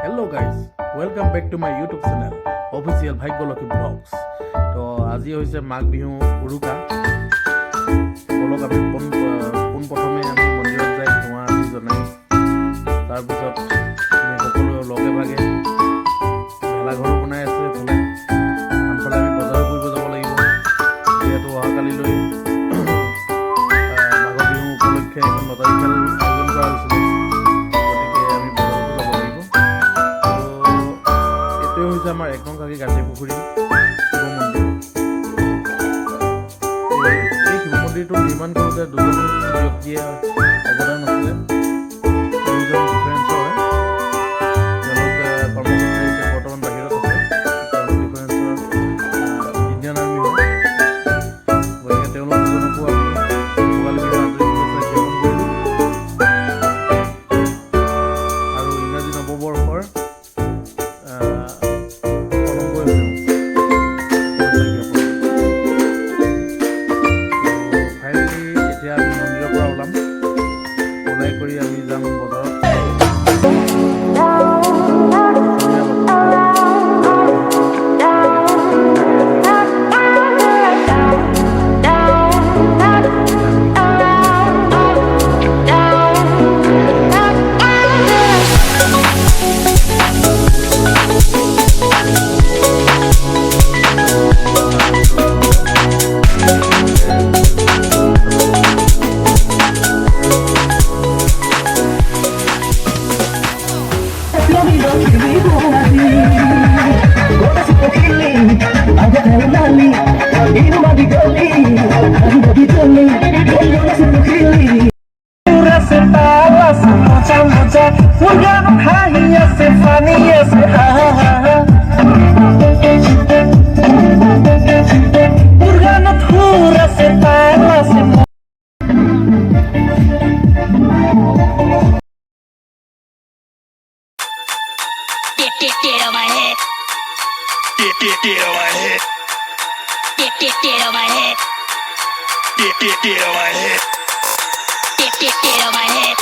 Hello guys, welcome back to my YouTube channel, Official Bhagyalakshmi Vlogs. তো আজি হৈছে মাঘ বিহু উৰুকা। বলক আমি পোনপ্ৰথমে আমি মন্দিৰত যাই সেৱা আৰতি জনাই তাৰপিছত আমি সকলোৱে লগে ভাগে ভেলাঘৰ বনাই আছে এফালে আনফালে আমি বজাৰ কৰিব যাব লাগিব যিহেতু অহাকালিলৈ মাঘৰ বিহু উপলক্ষে এখন লটাৰী খেল আয়োজন কৰা হৈছিলে। আমাৰ 1 নং কাকি গাজী পুখুৰী শিৱ মন্দিৰ। এই শিৱ মন্দিৰটো নিৰ্মাণ কৰোঁতে দুজন ব্যক্তিয়ে অৱদান আছিলে। দুজন ডিফাৰেঞ্চৰ হয়, তেওঁলোক কৰ্মসূত্ৰে এতিয়া বৰ্তমান বাহিৰত আছে। তেওঁলোক ডিফাৰেঞ্চৰ ইণ্ডিয়ান আৰ্মি হয়, গতিকে তেওঁলোক দুজনকো আমি ভোগালী বিহুৰ আন্তৰিক শুভেচ্ছা জ্ঞাপন কৰিলোঁ আৰু ইংৰাজী নৱবৰ্ষৰ কৰি আমি যাম বজাৰত। Get on my head. Get on my head. Get on my head. Get on my head. Get on my head.